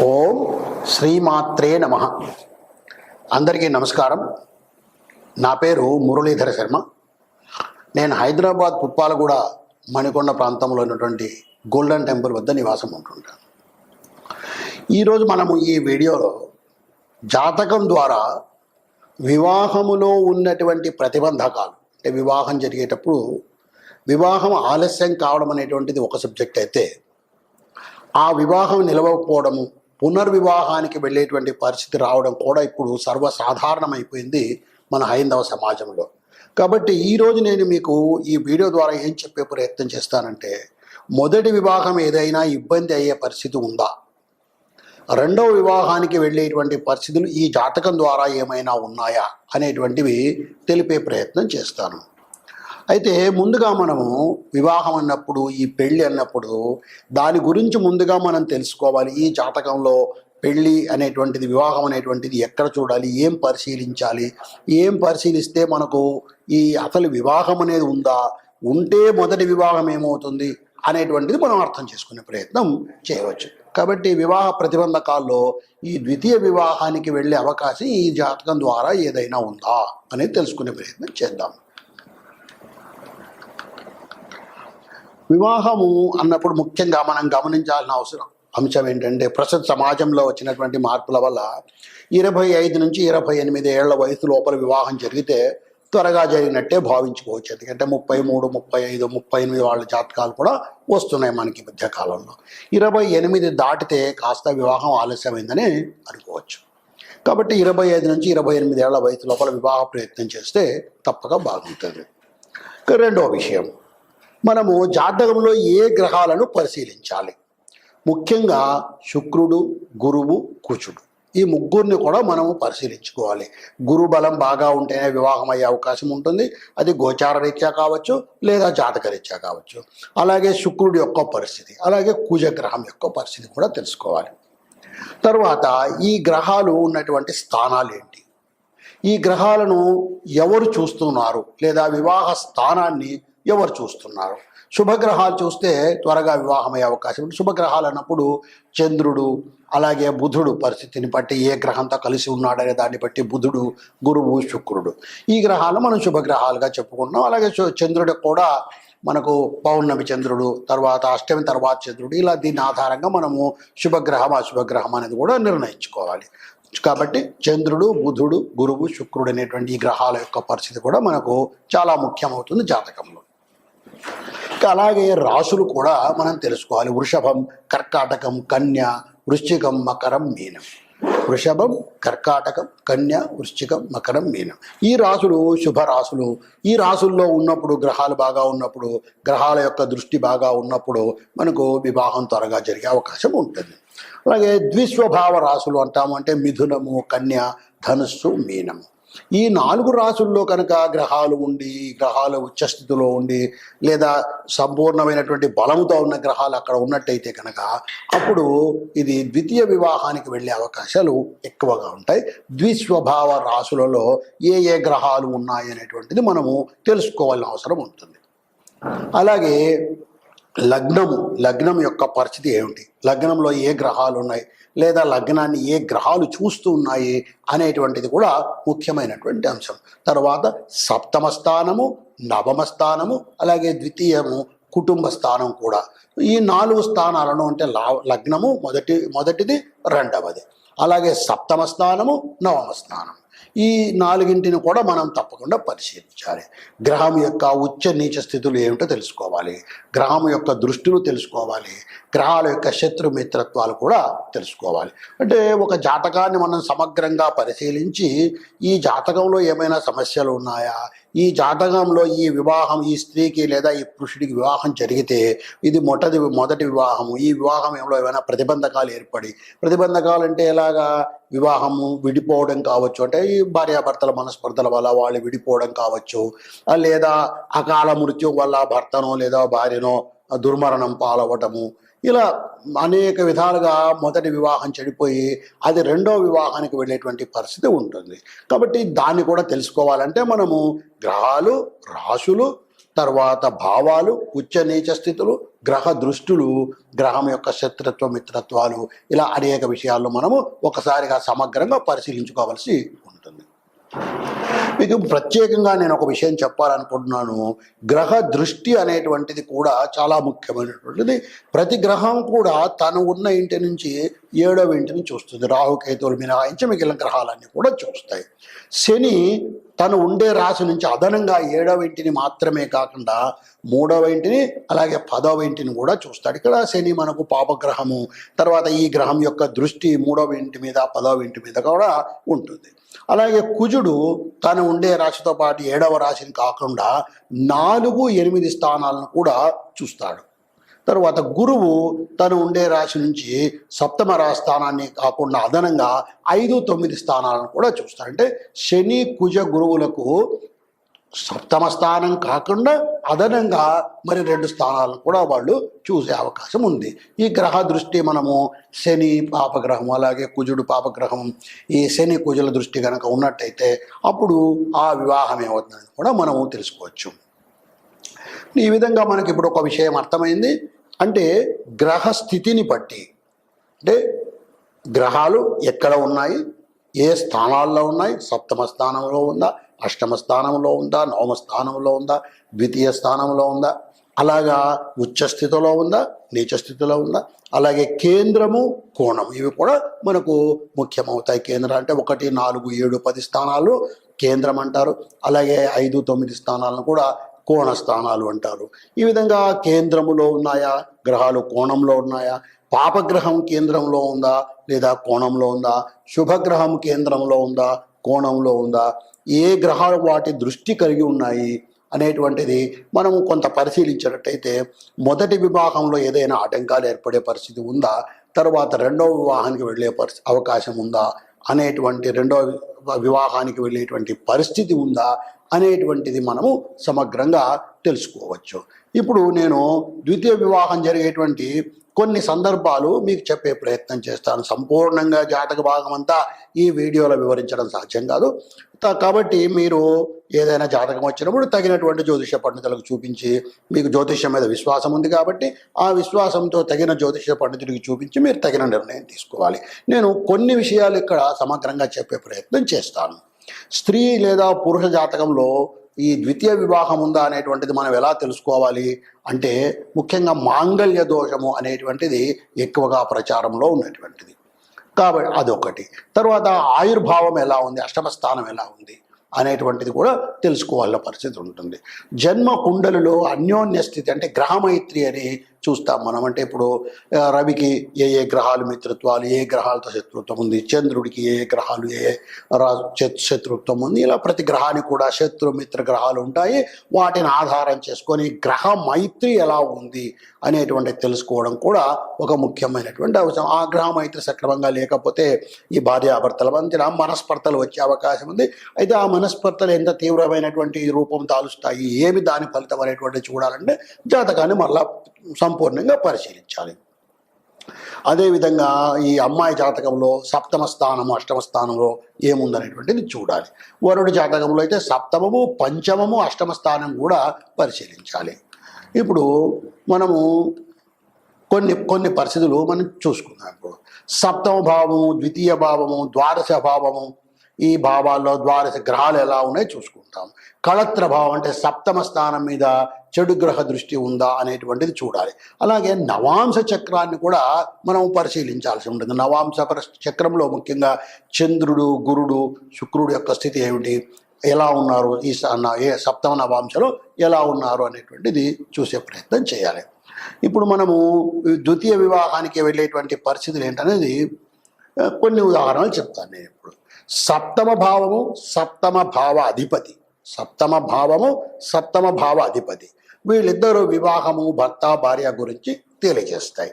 ఓం శ్రీమాత్రే నమ. అందరికీ నమస్కారం. నా పేరు మురళీధర శర్మ. నేను హైదరాబాద్ పుప్పాలగూడ మణికొండ ప్రాంతంలో ఉన్నటువంటి గోల్డెన్ టెంపుల్ వద్ద నివాసం ఉంటుంటాను. ఈరోజు మనము ఈ వీడియోలో జాతకం ద్వారా వివాహములో ఉన్నటువంటి ప్రతిబంధకాలు, అంటే వివాహం జరిగేటప్పుడు వివాహం ఆలస్యం కావడం అనేటువంటిది ఒక సబ్జెక్ట్ అయితే, ఆ వివాహం నిలవకపోవడము, పునర్వివాహానికి వెళ్ళేటువంటి పరిస్థితి రావడం కూడా ఇప్పుడు సర్వసాధారణమైపోయింది మన హైందవ సమాజంలో. కాబట్టి ఈరోజు నేను మీకు ఈ వీడియో ద్వారా ఏం చెప్పే ప్రయత్నం చేస్తానంటే, మొదటి వివాహం ఏదైనా ఇబ్బంది అయ్యే పరిస్థితి ఉందా, రెండవ వివాహానికి వెళ్ళేటువంటి పరిస్థితులు ఈ జాతకం ద్వారా ఏమైనా ఉన్నాయా అనేటువంటివి తెలిపే ప్రయత్నం చేస్తాను. అయితే ముందుగా మనము వివాహం అన్నప్పుడు, ఈ పెళ్ళి అన్నప్పుడు దాని గురించి ముందుగా మనం తెలుసుకోవాలి. ఈ జాతకంలో పెళ్ళి అనేటువంటిది, వివాహం అనేటువంటిది ఎక్కడ చూడాలి, ఏం పరిశీలించాలి, ఏం పరిశీలిస్తే మనకు ఈ అసలు వివాహం అనేది ఉందా, ఉంటే మొదటి వివాహం ఏమవుతుంది అనేటువంటిది మనం అర్థం చేసుకునే ప్రయత్నం చేయవచ్చు. కాబట్టి వివాహ ప్రతిబంధకాల్లో ఈ ద్వితీయ వివాహానికి వెళ్ళే అవకాశం ఈ జాతకం ద్వారా ఏదైనా ఉందా అనేది తెలుసుకునే ప్రయత్నం చేద్దాం. వివాహము అన్నప్పుడు ముఖ్యంగా మనం గమనించాల్సిన అంశం ఏంటంటే, ప్రస్తుత సమాజంలో వచ్చినటువంటి మార్పుల వల్ల 25 నుంచి 28 ఏళ్ల వయసు లోపల వివాహం జరిగితే త్వరగా జరిగినట్టే భావించుకోవచ్చు. ఎందుకంటే 33, 35, 38 వాళ్ళ జాతకాలు కూడా వస్తున్నాయి మనకి మధ్యకాలంలో. 28 దాటితే కాస్త వివాహం ఆలస్యమైందని అనుకోవచ్చు. కాబట్టి 25 నుంచి 28 ఏళ్ల వయసు లోపల వివాహ ప్రయత్నం చేస్తే తప్పక బాగుంటుంది. రెండో విషయం, మనము జాతకంలో ఏ గ్రహాలను పరిశీలించాలి. ముఖ్యంగా శుక్రుడు, గురువు, కుజుడు, ఈ ముగ్గురిని కూడా మనము పరిశీలించుకోవాలి. గురు బలం బాగా ఉంటేనే వివాహం అయ్యే అవకాశం ఉంటుంది. అది గోచార రీత్యా కావచ్చు, లేదా జాతక రీత్యా కావచ్చు. అలాగే శుక్రుడి యొక్క పరిస్థితి, అలాగే కుజగ్రహం యొక్క పరిస్థితి కూడా తెలుసుకోవాలి. తర్వాత ఈ గ్రహాలు ఉన్నటువంటి స్థానాలు ఏంటి, ఈ గ్రహాలను ఎవరు చూస్తున్నారు, లేదా వివాహ స్థానాన్ని ఎవరు చూస్తున్నారు. శుభగ్రహాలు చూస్తే త్వరగా వివాహం అయ్యే అవకాశం ఉంది. శుభగ్రహాలు అన్నప్పుడు చంద్రుడు, అలాగే బుధుడు పరిస్థితిని బట్టి ఏ గ్రహంతో కలిసి ఉన్నాడనే దాన్ని బట్టి బుధుడు, గురువు, శుక్రుడు, ఈ గ్రహాలు మనం శుభగ్రహాలుగా చెప్పుకుంటున్నాం. అలాగే చంద్రుడు కూడా మనకు పౌర్ణమి చంద్రుడు, తర్వాత అష్టమి తర్వాత చంద్రుడు, ఇలా దీని ఆధారంగా మనము శుభగ్రహం, అశుభగ్రహం అనేది కూడా నిర్ణయించుకోవాలి. కాబట్టి చంద్రుడు, బుధుడు, గురువు, శుక్రుడు అనేటువంటి ఈ గ్రహాల యొక్క పరిస్థితి కూడా మనకు చాలా ముఖ్యమవుతుంది జాతకంలో. అలాగే రాశులు కూడా మనం తెలుసుకోవాలి. వృషభం, కర్కాటకం, కన్య, వృశ్చికం, మకరం, మీనం. వృషభం, కర్కాటకం, కన్య, వృశ్చికం, మకరం, మీనం, ఈ రాశులు శుభరాశులు. ఈ రాశుల్లో ఉన్నప్పుడు, గ్రహాలు బాగా ఉన్నప్పుడు, గ్రహాల యొక్క దృష్టి బాగా ఉన్నప్పుడు మనకు వివాహం త్వరగా జరిగే అవకాశం ఉంటుంది. అలాగే ద్విస్వభావ రాశులు అంటాము, అంటే మిథునము, కన్య, ధనుస్సు, మీనము. ఈ 4 రాశుల్లో కనుక గ్రహాలు ఉండి, గ్రహాలు ఉచ్చస్థితిలో ఉండి, లేదా సంపూర్ణమైనటువంటి బలముతో ఉన్న గ్రహాలు అక్కడ ఉన్నట్టయితే కనుక అప్పుడు ఇది ద్వితీయ వివాహానికి వెళ్ళే అవకాశాలు ఎక్కువగా ఉంటాయి. ద్విస్వభావ రాశులలో ఏ ఏ గ్రహాలు ఉన్నాయి అనేటువంటిది మనము తెలుసుకోవాల్సిన అవసరం ఉంటుంది. అలాగే లగ్నం యొక్క పరిస్థితి ఏమిటి, లగ్నంలో ఏ గ్రహాలు ఉన్నాయి, లేదా లగ్నాన్ని ఏ గ్రహాలు చూస్తూ ఉన్నాయి అనేటువంటిది కూడా ముఖ్యమైనటువంటి అంశం. తర్వాత సప్తమ స్థానము, నవమ స్థానము, అలాగే ద్వితీయము, కుటుంబ స్థానం కూడా. ఈ 4 స్థానాలను, అంటే లగ్నము మొదటిది, రెండవది, అలాగే సప్తమ స్థానము, నవమ స్థానం, ఈ 4ంటిని కూడా మనం తప్పకుండా పరిశీలించాలి. గ్రహం యొక్క ఉచ్చ నీచ స్థితులు ఏమిటో తెలుసుకోవాలి, గ్రహం యొక్క దృష్టిలు తెలుసుకోవాలి, గ్రహాల యొక్క శత్రు మిత్రత్వాలు కూడా తెలుసుకోవాలి. అంటే ఒక జాతకాన్ని మనం సమగ్రంగా పరిశీలించి ఈ జాతకంలో ఏమైనా సమస్యలు ఉన్నాయా, ఈ జాతకంలో ఈ వివాహం, ఈ స్త్రీకి లేదా ఈ పురుషుడికి వివాహం జరిగితే ఇది మొదటి వివాహము, ఈ వివాహంలో ఏమైనా ప్రతిబంధకాలు ఏర్పడి, ప్రతిబంధకాలు అంటే ఎలాగా, వివాహము విడిపోవడం కావచ్చు, అంటే ఈ భార్యాభర్తల మనస్పర్ధల వల్ల వాళ్ళు విడిపోవడం కావచ్చు, లేదా అకాల మృత్యు వల్ల భర్తనో లేదా భార్యనో దుర్మరణం పాలవటము, ఇలా అనేక విధాలుగా మొదటి వివాహం చెడిపోయి అది రెండో వివాహానికి వెళ్ళేటువంటి పరిస్థితి ఉంటుంది. కాబట్టి దాన్ని కూడా తెలుసుకోవాలంటే మనము గ్రహాలు, రాశులు, తర్వాత భావాలు, ఉచ్చ నీచ స్థితులు, గ్రహ దృష్టులు, గ్రహం యొక్క శత్రుత్వ మిత్రత్వాలు, ఇలా అనేక విషయాల్లో మనము ఒకసారిగా సమగ్రంగా పరిశీలించుకోవాల్సి ఉంటుంది. మీకు ప్రత్యేకంగా నేను ఒక విషయం చెప్పాలనుకుంటున్నాను. గ్రహ దృష్టి అనేటువంటిది కూడా చాలా ముఖ్యమైనటువంటిది. ప్రతి గ్రహం కూడా తను ఉన్న ఇంటి నుంచి 7వ ఇంటిని చూస్తుంది. రాహుకేతువులు మినహాయించి మిగిలిన గ్రహాలన్నీ కూడా చూస్తాయి. శని తను ఉండే రాశి నుంచి అదనంగా 7వ ఇంటిని మాత్రమే కాకుండా 3వ ఇంటిని అలాగే 10వ ఇంటిని కూడా చూస్తాడు. ఇక్కడ శని మనకు పాపగ్రహము. తర్వాత ఈ గ్రహం యొక్క దృష్టి 3వ ఇంటి మీద 10వ ఇంటి మీద కూడా ఉంటుంది. అలాగే కుజుడు తను ఉండే రాశితో పాటు 7వ రాశిని కాకుండా 4, 8 స్థానాలను కూడా చూస్తాడు. తరువాత గురువు తను ఉండే రాశి నుంచి 7వ రాశి స్థానాన్ని కాకుండా అదనంగా 5, 9 స్థానాలను కూడా చూస్తాడు. అంటే శని కుజ గురువులకు 7వ స్థానం కాకుండా అదనంగా మరి 2 స్థానాలను కూడా వాళ్ళు చూసే అవకాశం ఉంది. ఈ గ్రహ దృష్టి మనము శని పాపగ్రహం అలాగే కుజుడు పాపగ్రహం, ఈ శని కుజుల దృష్టి కనుక ఉన్నట్టయితే అప్పుడు ఆ వివాహం ఏమవుతుందని కూడా మనము తెలుసుకోవచ్చు. ఈ విధంగా మనకి ఇప్పుడు ఒక విషయం అర్థమైంది. అంటే గ్రహ స్థితిని బట్టి, అంటే గ్రహాలు ఎక్కడ ఉన్నాయి, ఏ స్థానాల్లో ఉన్నాయి, 7వ స్థానంలో ఉందా, 8వ స్థానంలో ఉందా, 9వ స్థానంలో ఉందా, ద్వితీయ స్థానంలో ఉందా, అలాగా ఉచ్చ స్థితిలో ఉందా, నీచ స్థితిలో ఉందా, అలాగే కేంద్రము కోణం ఇవి కూడా మనకు ముఖ్యమవుతాయి. కేంద్రం అంటే 1, 4, 7, 10 స్థానాలు కేంద్రం అంటారు. అలాగే 5, 9 స్థానాలను కూడా కోణ స్థానాలు అంటారు. ఈ విధంగా కేంద్రములో ఉన్నాయా గ్రహాలు, కోణంలో ఉన్నాయా, పాపగ్రహం కేంద్రంలో ఉందా లేదా కోణంలో ఉందా, శుభగ్రహం కేంద్రంలో ఉందా కోణంలో ఉందా, ఏ గ్రహాలు వాటి దృష్టి కలిగి ఉన్నాయి అనేటువంటిది మనము కొంత పరిశీలించినట్టయితే మొదటి వివాహంలో ఏదైనా ఆటంకాలు ఏర్పడే పరిస్థితి ఉందా, తర్వాత 2వ వివాహానికి వెళ్ళే అవకాశం ఉందా అనేటువంటి, 2వ వివాహానికి వెళ్ళేటువంటి పరిస్థితి ఉందా అనేటువంటిది మనము సమగ్రంగా తెలుసుకోవచ్చు. ఇప్పుడు నేను ద్వితీయ వివాహం జరిగేటువంటి కొన్ని సందర్భాలు మీకు చెప్పే ప్రయత్నం చేస్తాను. సంపూర్ణంగా జాతక భాగం అంతా ఈ వీడియోలో వివరించడం సాధ్యం కాదు. కాబట్టి మీరు ఏదైనా జాతకం వచ్చినప్పుడు తగినటువంటి జ్యోతిష పండితులకు చూపించి, మీకు జ్యోతిష్యం మీద విశ్వాసం ఉంది కాబట్టి ఆ విశ్వాసంతో తగిన జ్యోతిష పండితుడికి చూపించి మీరు తగిన నిర్ణయం తీసుకోవాలి. నేను కొన్ని విషయాలు ఇక్కడ సమగ్రంగా చెప్పే ప్రయత్నం చేస్తాను. స్త్రీ లేదా పురుష జాతకంలో ఈ ద్వితీయ వివాహం ఉందా అనేటువంటిది మనం ఎలా తెలుసుకోవాలి అంటే, ముఖ్యంగా మాంగళ్య దోషము అనేటువంటిది ఎక్కువగా ప్రచారంలో ఉన్నటువంటిది కాబట్టి అదొకటి. తర్వాత ఆయుర్భావం ఎలా ఉంది, 8వ స్థానం ఎలా ఉంది అనేటువంటిది కూడా తెలుసుకోవాల్సిన పరిస్థితి ఉంటుంది. జన్మ కుండలిలో అన్యోన్య స్థితి అంటే గ్రహమైత్రి అని చూస్తాం మనం. అంటే ఇప్పుడు రవికి ఏ గ్రహాలు మిత్రత్వాలు, ఏ గ్రహాలతో శత్రుత్వం ఉంది, చంద్రుడికి ఏ గ్రహాలు శత్రుత్వం ఉంది, ఇలా ప్రతి గ్రహానికి కూడా శత్రు మిత్ర గ్రహాలు ఉంటాయి. వాటిని ఆధారం చేసుకొని గ్రహ మైత్రి ఎలా ఉంది అనేటువంటి తెలుసుకోవడం కూడా ఒక ముఖ్యమైనటువంటి అవసరం. ఆ గ్రహ మైత్రి సక్రమంగా లేకపోతే ఈ భార్యాభర్తల మధ్య మనస్పర్ధలు వచ్చే అవకాశం ఉంది. అయితే ఆ మనస్పర్ధలు ఎంత తీవ్రమైనటువంటి రూపం తాలుస్తాయి, ఏమి దాని ఫలితం అనేటువంటి చూడాలంటే జాతకాన్ని మళ్ళా సంపూర్ణంగా పరిశీలించాలి. అదేవిధంగా ఈ అమ్మాయి జాతకంలో 7వ స్థానము 8వ స్థానంలో ఏముందనేటువంటిది చూడాలి. వరుడి జాతకంలో అయితే 7వ, 5వ, 8వ స్థానం కూడా పరిశీలించాలి. ఇప్పుడు మనము కొన్ని పరిస్థితులు మనం చూసుకున్నాం. ఇప్పుడు 7వ భావము, ద్వితీయ భావము, ద్వాదశ భావము, ఈ భావాల్లో ద్వాదశ గ్రహాలు ఎలా ఉన్నాయో చూసుకుంటాం. కళత్ర భావం అంటే 7వ స్థానం మీద చెడు గ్రహ దృష్టి ఉందా అనేటువంటిది చూడాలి. అలాగే నవాంశ చక్రాన్ని కూడా మనం పరిశీలించాల్సి ఉంటుంది. నవాంశ చక్రంలో ముఖ్యంగా చంద్రుడు, గురుడు, శుక్రుడు యొక్క స్థితి ఏమిటి, ఎలా ఉన్నారు, ఈ 7వ నవాంశలో ఎలా ఉన్నారు అనేటువంటిది చూసే ప్రయత్నం చేయాలి. ఇప్పుడు మనము ద్వితీయ వివాహానికి వెళ్ళేటువంటి పరిస్థితులు ఏంటనేది కొన్ని ఉదాహరణలు చెప్తాను నేను. ఇప్పుడు 7వ భావము 7వ భావ అధిపతి, 7వ భావము 7వ భావ అధిపతి, వీళ్ళిద్దరూ వివాహము, భర్త భార్య గురించి తెలియజేస్తాయి.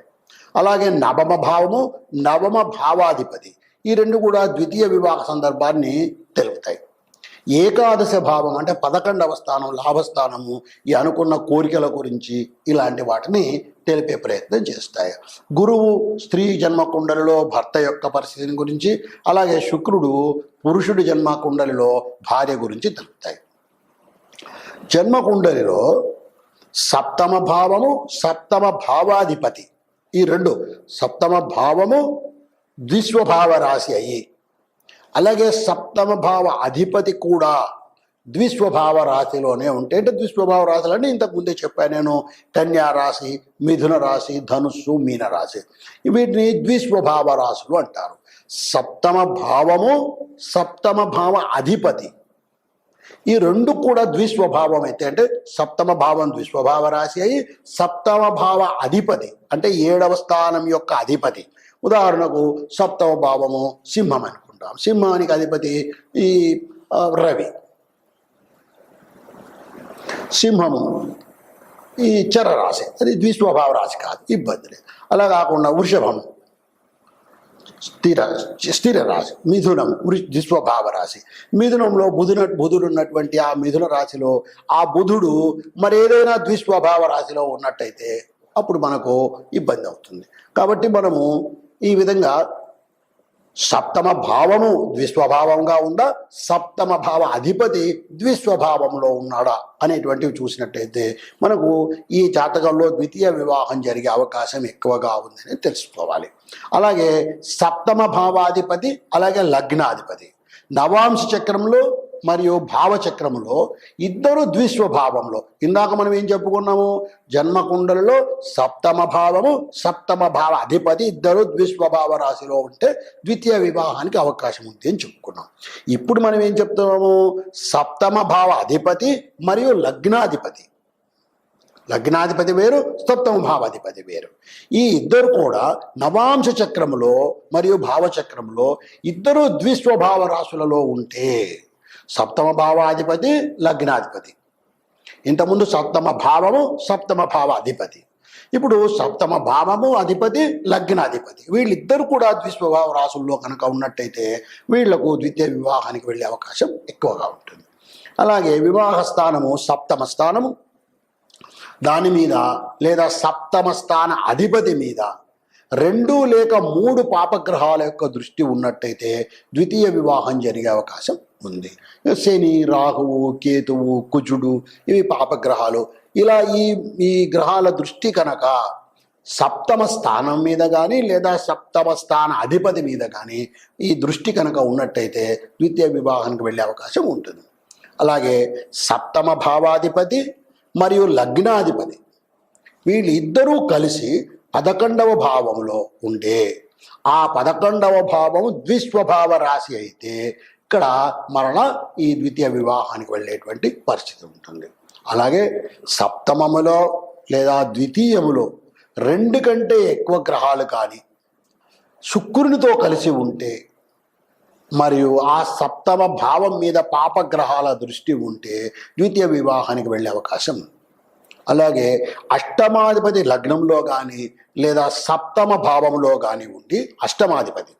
అలాగే 9వ భావము 9వ భావాధిపతి, ఈ రెండు కూడా ద్వితీయ వివాహ సందర్భాన్ని తెలుపుతాయి. ఏకాదశ భావం అంటే 11వ స్థానం లాభస్థానము, ఈ అనుకున్న కోరికల గురించి ఇలాంటి వాటిని తెలిపే ప్రయత్నం చేస్తాయి. గురువు స్త్రీ జన్మ కుండలిలో భర్త యొక్క పరిస్థితిని గురించి, అలాగే శుక్రుడు పురుషుడి జన్మ కుండలిలో భార్య గురించి తెలుపుతాయి. జన్మకుండలిలో సప్తమ భావము, సప్తమ భావాధిపతి, ఈ రెండు సప్తమ భావము ద్విస్వభావ రాశి అయ్యి, అలాగే సప్తమ భావ అధిపతి కూడా ద్విస్వభావ రాశిలోనే ఉంటే, అంటే ద్విస్వభావ రాశులు అంటే ఇంతకుముందే చెప్పాను నేను, కన్యా రాశి, మిథున రాశి, ధనుస్సు, మీన రాశి, వీటిని ద్విస్వభావ రాశులు అంటారు. సప్తమ భావము, సప్తమ భావ అధిపతి, ఈ రెండు కూడా ద్విస్వభావం అయితే, అంటే సప్తమ భావం ద్విస్వభావ రాశి అయి సప్తమ భావ అధిపతి అంటే 7వ స్థానం యొక్క అధిపతి. ఉదాహరణకు సప్తమ భావము సింహం అనుకుంటాం, సింహానికి అధిపతి ఈ రవి, సింహము ఈ చరరాశి, అది ద్విస్వభావ రాశి కాదు, ఇబ్బంది లేదు. అలా కాకుండా వృషభం స్థిర రాశి, మిథునం ద్విస్వభావ రాశి, మిథునంలో బుధుడు ఉన్నటువంటి ఆ మిథున రాశిలో ఆ బుధుడు మరేదైనా ద్విస్వభావ రాశిలో ఉన్నట్టయితే అప్పుడు మనకు ఇబ్బంది అవుతుంది. కాబట్టి మనము ఈ విధంగా సప్తమ భావము ద్విస్వభావంగా ఉందా, సప్తమ భావ అధిపతి ద్విస్వభావంలో ఉన్నాడా అనేటువంటివి చూసినట్టయితే మనకు ఈ జాతకంలో ద్వితీయ వివాహం జరిగే అవకాశం ఎక్కువగా ఉందని తెలుసుకోవాలి. అలాగే సప్తమ భావాధిపతి, అలాగే లగ్నాధిపతి నవాంశ చక్రంలో మరియు భావచక్రంలో ఇద్దరు ద్విస్వభావంలో, ఇందాక మనం ఏం చెప్పుకున్నాము, జన్మకుండలలో సప్తమ భావము, సప్తమ భావ అధిపతి ఇద్దరు ద్విస్వభావ రాశిలో ఉంటే ద్వితీయ వివాహానికి అవకాశం ఉంది అని చెప్పుకున్నాం. ఇప్పుడు మనం ఏం చెప్తున్నాము, సప్తమ భావ అధిపతి మరియు లగ్నాధిపతి, లగ్నాధిపతి వేరు, సప్తమ భావాధిపతి వేరు, ఈ ఇద్దరు కూడా నవాంశ చక్రములో మరియు భావచక్రంలో ఇద్దరు ద్విస్వభావ రాశులలో ఉంటే సప్తమ భావాధిపతి లగ్నాధిపతి, ఇంతకుముందు సప్తమ భావము సప్తమ భావాధిపతి, ఇప్పుడు సప్తమ భావము అధిపతి లగ్నాధిపతి, వీళ్ళిద్దరు కూడా ద్విస్వభావ రాశుల్లో కనుక ఉన్నట్టయితే వీళ్లకు ద్వితీయ వివాహానికి వెళ్ళే అవకాశం ఎక్కువగా ఉంటుంది. అలాగే వివాహ స్థానము సప్తమ స్థానము, దాని మీద లేదా సప్తమ స్థాన అధిపతి మీద 2 లేక 3 పాపగ్రహాల యొక్క దృష్టి ఉన్నట్టయితే ద్వితీయ వివాహం జరిగే అవకాశం ఉంది. శని, రాహువు, కేతువు, కుజుడు ఇవి పాపగ్రహాలు. ఇలా ఈ గ్రహాల దృష్టి కనుక సప్తమ స్థానం మీద కానీ లేదా సప్తమ స్థాన అధిపతి మీద కానీ ఈ దృష్టి కనుక ఉన్నట్టయితే ద్వితీయ వివాహానికి వెళ్ళే అవకాశం ఉంటుంది. అలాగే సప్తమ భావాధిపతి మరియు లగ్నాధిపతి వీళ్ళిద్దరూ కలిసి 11వ భావంలో ఉండే, ఆ 11వ భావము ద్విస్వభావ రాశి అయితే ఇక్కడ మరలా ఈ ద్వితీయ వివాహానికి వెళ్ళేటువంటి పరిస్థితి ఉంటుంది. అలాగే సప్తమములో లేదా ద్వితీయములో 2 కంటే ఎక్కువ గ్రహాలు కానీ శుక్రునితో కలిసి ఉంటే మరియు ఆ సప్తమ భావం మీద పాపగ్రహాల దృష్టి ఉంటే ద్వితీయ వివాహానికి వెళ్ళే అవకాశం. అలాగే అష్టమాధిపతి లగ్నంలో కానీ లేదా సప్తమ భావంలో కానీ ఉండి, అష్టమాధిపతి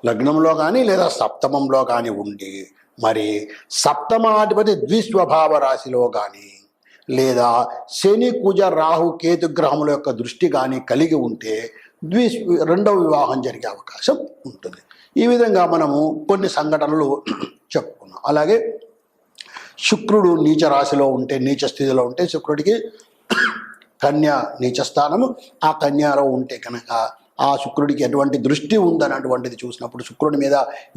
లగ్నంలో కానీ లేదా సప్తమంలో కానీ ఉండి మరి సప్తమాధిపతి ద్విస్వభావ రాశిలో కానీ లేదా శని, కుజ, రాహు, కేతు గ్రహముల యొక్క దృష్టి కానీ కలిగి ఉంటే రెండవ వివాహం జరిగే అవకాశం ఉంటుంది. ఈ విధంగా మనము కొన్ని సంఘటనలు చెప్పుకున్నాం. అలాగే శుక్రుడు నీచ రాశిలో ఉంటే, నీచ స్థితిలో ఉంటే, శుక్రుడికి కన్య నీచ స్థానము, ఆ కన్యలో ఉంటే కనుక ఆ శుక్రుడికి ఎటువంటి దృష్టి ఉందన్నటువంటిది చూసినప్పుడు, శుక్రుడి మీద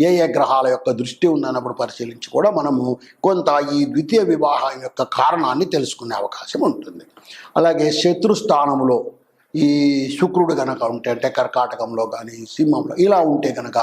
ఏ గ్రహాల యొక్క దృష్టి ఉందన్నప్పుడు పరిశీలించి కూడా మనము కొంత ఈ ద్వితీయ వివాహం యొక్క కారణాన్ని తెలుసుకునే అవకాశం ఉంటుంది. అలాగే శత్రుస్థానంలో ఈ శుక్రుడు కనుక ఉంటే, అంటే కర్కాటకంలో కానీ సింహంలో ఇలా ఉంటే కనుక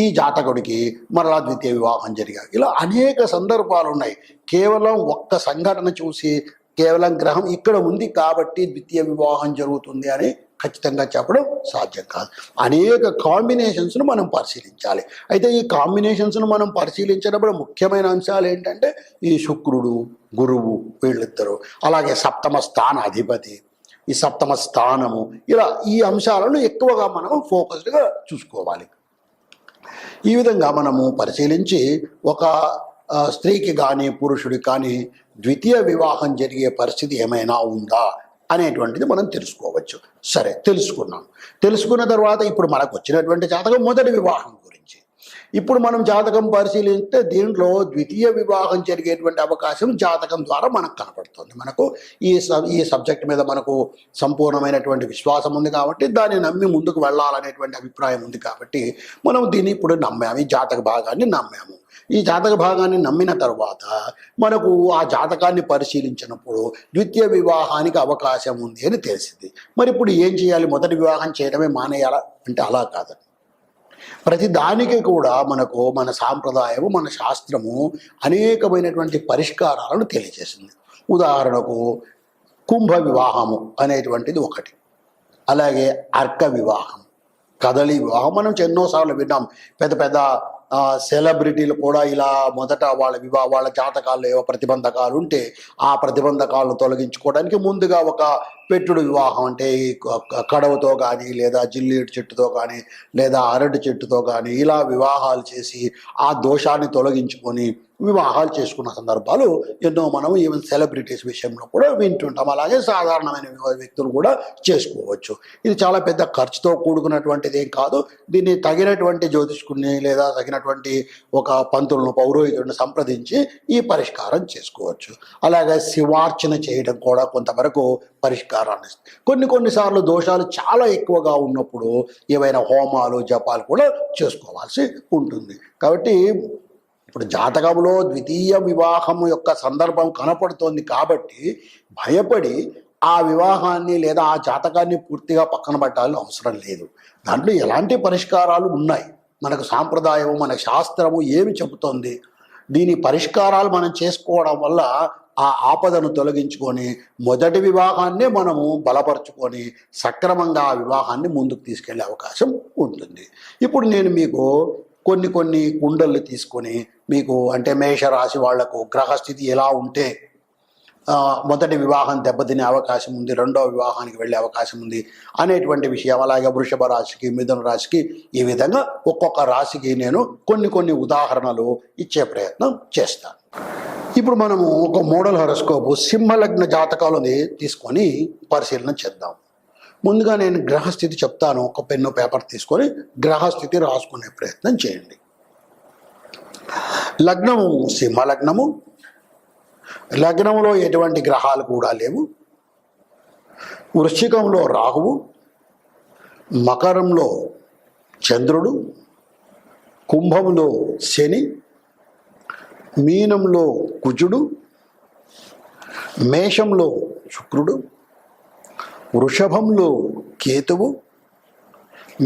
ఈ జాతకుడికి మరలా ద్వితీయ వివాహం జరిగాయి. ఇలా అనేక సందర్భాలు ఉన్నాయి. కేవలం ఒక్క సంఘటన చూసి కేవలం గ్రహం ఇక్కడ ఉంది కాబట్టి ద్వితీయ వివాహం జరుగుతుంది అని ఖచ్చితంగా చెప్పడం సాధ్యం కాదు. అనేక కాంబినేషన్స్ను మనం పరిశీలించాలి. అయితే ఈ కాంబినేషన్స్ను మనం పరిశీలించినప్పుడు ముఖ్యమైన అంశాలు ఏంటంటే ఈ శుక్రుడు, గురువు వీళ్ళిద్దరు, అలాగే సప్తమ స్థాన అధిపతి, ఈ సప్తమ స్థానము, ఇలా ఈ అంశాలను ఎక్కువగా మనం ఫోకస్డ్గా చూసుకోవాలి. ఈ విధంగా మనము పరిశీలించి ఒక స్త్రీకి కానీ పురుషుడికి కానీ ద్వితీయ వివాహం జరిగే పరిస్థితి ఏమైనా ఉందా అనేటువంటిది మనం తెలుసుకోవచ్చు. సరే, తెలుసుకున్నాం. తెలుసుకున్న తర్వాత ఇప్పుడు మనకు వచ్చినటువంటి జాతకం మొదటి వివాహం గురించి. ఇప్పుడు మనం జాతకం పరిశీలిస్తే దీంట్లో ద్వితీయ వివాహం జరిగేటువంటి అవకాశం జాతకం ద్వారా మనకు కనపడుతుంది. మనకు ఈ సబ్జెక్ట్ మీద మనకు సంపూర్ణమైనటువంటి విశ్వాసం ఉంది కాబట్టి దాన్ని నమ్మి ముందుకు వెళ్ళాలనేటువంటి అభిప్రాయం ఉంది కాబట్టి మనం దీన్ని ఇప్పుడు నమ్మాము, ఈ జాతక భాగాన్ని నమ్మాము. ఈ జాతక భాగాన్ని నమ్మిన తర్వాత మనకు ఆ జాతకాన్ని పరిశీలించినప్పుడు ద్వితీయ వివాహానికి అవకాశం ఉంది అని తెలిసింది. మరి ఇప్పుడు ఏం చేయాలి? మొదటి వివాహం చేయడమే మానేయాలా అంటే అలా కాదండి. ప్రతి దానికి కూడా మనకు మన సాంప్రదాయము, మన శాస్త్రము అనేకమైనటువంటి పరిష్కారాలను తెలియజేసింది. ఉదాహరణకు కుంభ వివాహము అనేటువంటిది ఒకటి, అలాగే అర్క వివాహం, కదలి వివాహం మనం ఎన్నోసార్లు విన్నాం. పెద్ద పెద్ద సెలబ్రిటీలు కూడా ఇలా మొదట వాళ్ళ జాతకాల్లో ఏవో ప్రతిబంధకాలు ఉంటే ఆ ప్రతిబంధకాలను తొలగించుకోవడానికి ముందుగా ఒక పెట్టుడు వివాహం అంటే కడవతో కానీ లేదా జిల్లేడు చెట్టుతో కానీ లేదా అరటి చెట్టుతో కానీ ఇలా వివాహాలు చేసి ఆ దోషాన్ని తొలగించుకొని వివాహాలు చేసుకున్న సందర్భాలు ఎన్నో మనం ఈవెన్ సెలబ్రిటీస్ విషయంలో కూడా వింటుంటాం. అలాగే సాధారణమైన వ్యక్తులు కూడా చేసుకోవచ్చు. ఇది చాలా పెద్ద ఖర్చుతో కూడుకున్నటువంటిది ఏం కాదు. దీన్ని తగినటువంటి జ్యోతిష్కుని లేదా తగినటువంటి ఒక పంతులను, పౌరోహితుడిని సంప్రదించి ఈ పరిష్కారం చేసుకోవచ్చు. అలాగే శివార్చన చేయడం కూడా కొంతవరకు పరిష్కారాన్ని ఇస్తుంది. కొన్నిసార్లు దోషాలు చాలా ఎక్కువగా ఉన్నప్పుడు ఏవైనా హోమాలు, జపాలు కూడా చేసుకోవాల్సి ఉంటుంది. కాబట్టి ఇప్పుడు జాతకంలో ద్వితీయ వివాహం యొక్క సందర్భం కనపడుతోంది కాబట్టి భయపడి ఆ వివాహాన్ని లేదా ఆ జాతకాన్ని పూర్తిగా పక్కన పెట్టాలని అవసరం లేదు. దాంట్లో ఎలాంటి పరిష్కారాలు ఉన్నాయి, మనకు సాంప్రదాయము, మన శాస్త్రము ఏమి చెబుతోంది, దీని పరిష్కారాలు మనం చేసుకోవడం వల్ల ఆ ఆపదను తొలగించుకొని మొదటి వివాహాన్నే మనము బలపరుచుకొని సక్రమంగా ఆ వివాహాన్ని ముందుకు తీసుకెళ్లే అవకాశం ఉంటుంది. ఇప్పుడు నేను మీకు కొన్ని కుండలు తీసుకొని మీకు అంటే మేషరాశి వాళ్లకు గ్రహస్థితి ఎలా ఉంటే మొదటి వివాహం దెబ్బతినే అవకాశం ఉంది, రెండవ వివాహానికి వెళ్ళే అవకాశం ఉంది అనేటువంటి విషయం, అలాగే వృషభ రాశికి, మిథున రాశికి, ఈ విధంగా ఒక్కొక్క రాశికి నేను కొన్ని ఉదాహరణలు ఇచ్చే ప్రయత్నం చేస్తాను. ఇప్పుడు మనము ఒక మోడల్ హోరోస్కోప్ సింహలగ్న జాతకాలని తీసుకొని పరిశీలన చేద్దాం. ముందుగా నేను గ్రహస్థితి చెప్తాను, ఒక పెన్ను పేపర్ తీసుకొని గ్రహస్థితి రాసుకునే ప్రయత్నం చేయండి. లగ్నము సింహలగ్నము, లగ్నంలో ఎటువంటి గ్రహాలు కూడా లేవు. వృశ్చికంలో రాహువు, మకరంలో చంద్రుడు, కుంభంలో శని, మీనంలో కుజుడు, మేషంలో శుక్రుడు, వృషభంలో కేతువు,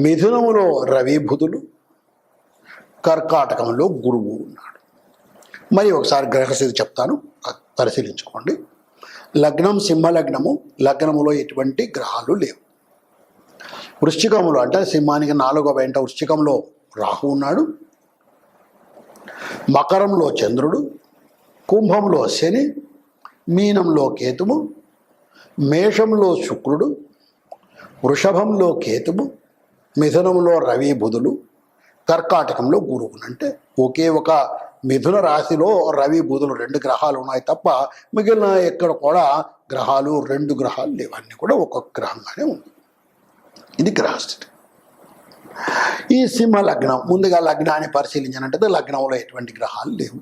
మిథునములో రవి బుధులు, కర్కాటకంలో గురువు ఉన్నాడు. మరి ఒకసారి గ్రహస్థితి చెప్తాను, పరిశీలించుకోండి. లగ్నం సింహలగ్నము, లగ్నములో ఎటువంటి గ్రహాలు లేవు. వృశ్చికములో అంటే సింహానికి 4వ వెంట వృశ్చికంలో రాహు ఉన్నాడు, మకరంలో చంద్రుడు, కుంభంలో శని, మీనంలో కేతువు, మేషంలో శుక్రుడు, వృషభంలో కేతువు, మిథునంలో రవి బుధులు, కర్కాటకంలో గురువు. అంటే ఒకే ఒక మిథున రాశిలో రవి బుధులు 2 గ్రహాలు ఉన్నాయి తప్ప మిగిలిన ఎక్కడ కూడా గ్రహాలు 2 గ్రహాలు లేవు, అన్నీ కూడా ఒక్కొక్క గ్రహంగానే ఉంది. ఇది గ్రహస్థితి. ఈ సింహ లగ్నం, ముందుగా లగ్నాన్ని పరిశీలించినట్టయితే లగ్నంలో ఎటువంటి గ్రహాలు లేవు,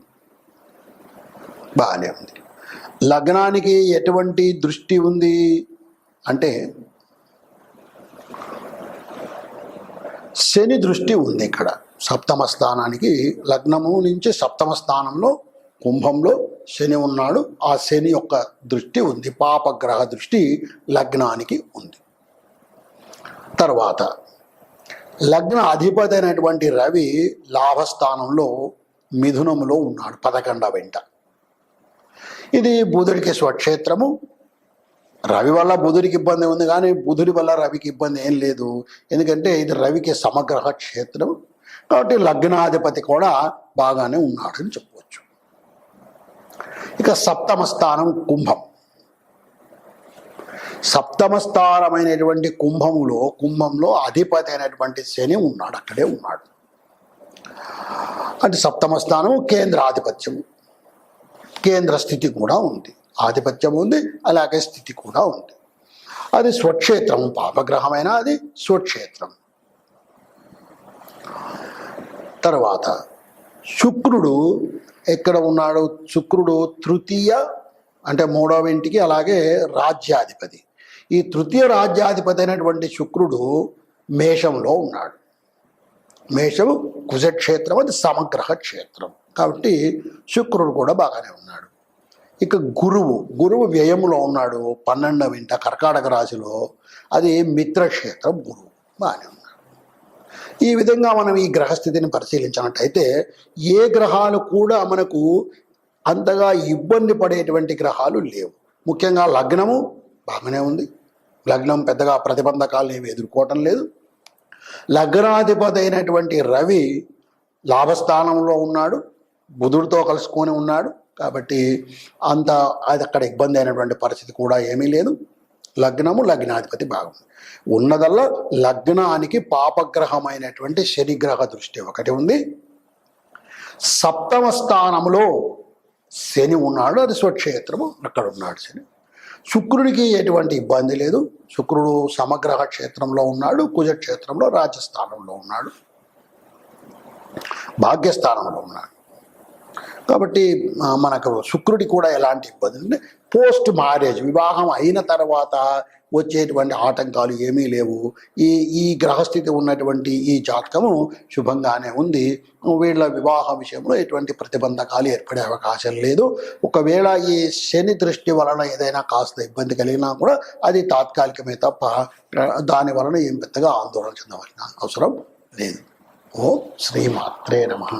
బాగానే ఉంది. లగ్నానికి ఎటువంటి దృష్టి ఉంది అంటే శని దృష్టి ఉంది. ఇక్కడ సప్తమ స్థానానికి, లగ్నము నుంచి సప్తమ స్థానంలో కుంభంలో శని ఉన్నాడు. ఆ శని యొక్క దృష్టి ఉంది, పాపగ్రహ దృష్టి లగ్నానికి ఉంది. తర్వాత లగ్న అధిపతి అయినటువంటి రవి లాభస్థానంలో మిథునంలో ఉన్నాడు 11వ వెంట. ఇది బుధుడికి స్వక్షేత్రము. రవి వల్ల బుధుడికి ఇబ్బంది ఉంది కానీ బుధుడి వల్ల రవికి ఇబ్బంది ఏం లేదు, ఎందుకంటే ఇది రవికి సమగ్రహ క్షేత్రం కాబట్టి లగ్నాధిపతి కూడా బాగానే ఉన్నాడని చెప్పవచ్చు. ఇక సప్తమ స్థానం కుంభం. సప్తమ స్థానమైనటువంటి కుంభంలో అధిపతి అయినటువంటి శని ఉన్నాడు, అక్కడే ఉన్నాడు. అంటే సప్తమ స్థానం కేంద్రాధిపత్యము, కేంద్ర స్థితి కూడా ఉంది, ఆధిపత్యం ఉంది, అలాగే స్థితి కూడా ఉంది. అది స్వక్షేత్రం, పాపగ్రహమైన అది స్వక్షేత్రం. తర్వాత శుక్రుడు ఎక్కడ ఉన్నాడు? శుక్రుడు తృతీయ అంటే మూడవ ఇంటికి, అలాగే రాజ్యాధిపతి. ఈ తృతీయ రాజ్యాధిపతి అయినటువంటి శుక్రుడు మేషంలో ఉన్నాడు. మేషము కుజక్షేత్రం, అది సమగ్రహ క్షేత్రం కాబట్టి శుక్రుడు కూడా బాగానే ఉన్నాడు. ఇక గురువు వ్యయంలో ఉన్నాడు, 12వ ఇంట కర్కాటక రాశిలో, అది మిత్రక్షేత్రం. గురువు బాగానే ఉన్నాడు. ఈ విధంగా మనం ఈ గ్రహస్థితిని పరిశీలించినట్టయితే ఏ గ్రహాలు కూడా మనకు అంతగా ఇబ్బంది పడేటువంటి గ్రహాలు లేవు. ముఖ్యంగా లగ్నము బాగానే ఉంది. లగ్నం పెద్దగా ప్రతిబంధకాలు ఏమి ఎదుర్కోవటం లేదు. లగ్నాధిపతి అయినటువంటి రవి లాభస్థానంలో ఉన్నాడు, బుధుడితో కలుసుకొని ఉన్నాడు కాబట్టి అది అక్కడ ఇబ్బంది అయినటువంటి పరిస్థితి కూడా ఏమీ లేదు. లగ్నము, లగ్నాధిపతి బాగుంది. ఉన్నదల్లా లగ్నానికి పాపగ్రహమైనటువంటి శనిగ్రహ దృష్టి ఒకటి ఉంది. సప్తమ స్థానంలో శని ఉన్నాడు, అది స్వక్షేత్రము, అక్కడ ఉన్నాడు శని. శుక్రుడికి ఎటువంటి ఇబ్బంది లేదు. శుక్రుడు సమగ్రహ క్షేత్రంలో ఉన్నాడు, కుజక్షేత్రంలో రాజస్థానంలో ఉన్నాడు, భాగ్యస్థానంలో ఉన్నాడు. కాబట్టి మనకు శుక్రుడి కూడా ఎలాంటి ఇబ్బంది అంటే పోస్ట్ మ్యారేజ్, వివాహం అయిన తర్వాత వచ్చేటువంటి ఆటంకాలు ఏమీ లేవు. ఈ గ్రహస్థితి ఉన్నటువంటి ఈ జాతకము శుభంగానే ఉంది. వీళ్ళ వివాహ విషయంలో ఎటువంటి ప్రతిబంధకాలు ఏర్పడే అవకాశం లేదు. ఒకవేళ ఈ శని దృష్టి వలన ఏదైనా కాస్త ఇబ్బంది కలిగినా కూడా అది తాత్కాలికమే తప్ప దాని వలన ఏం పెద్దగా ఆందోళన చెందవలసిన అవసరం లేదు. ఓం శ్రీమాత్రే నమః.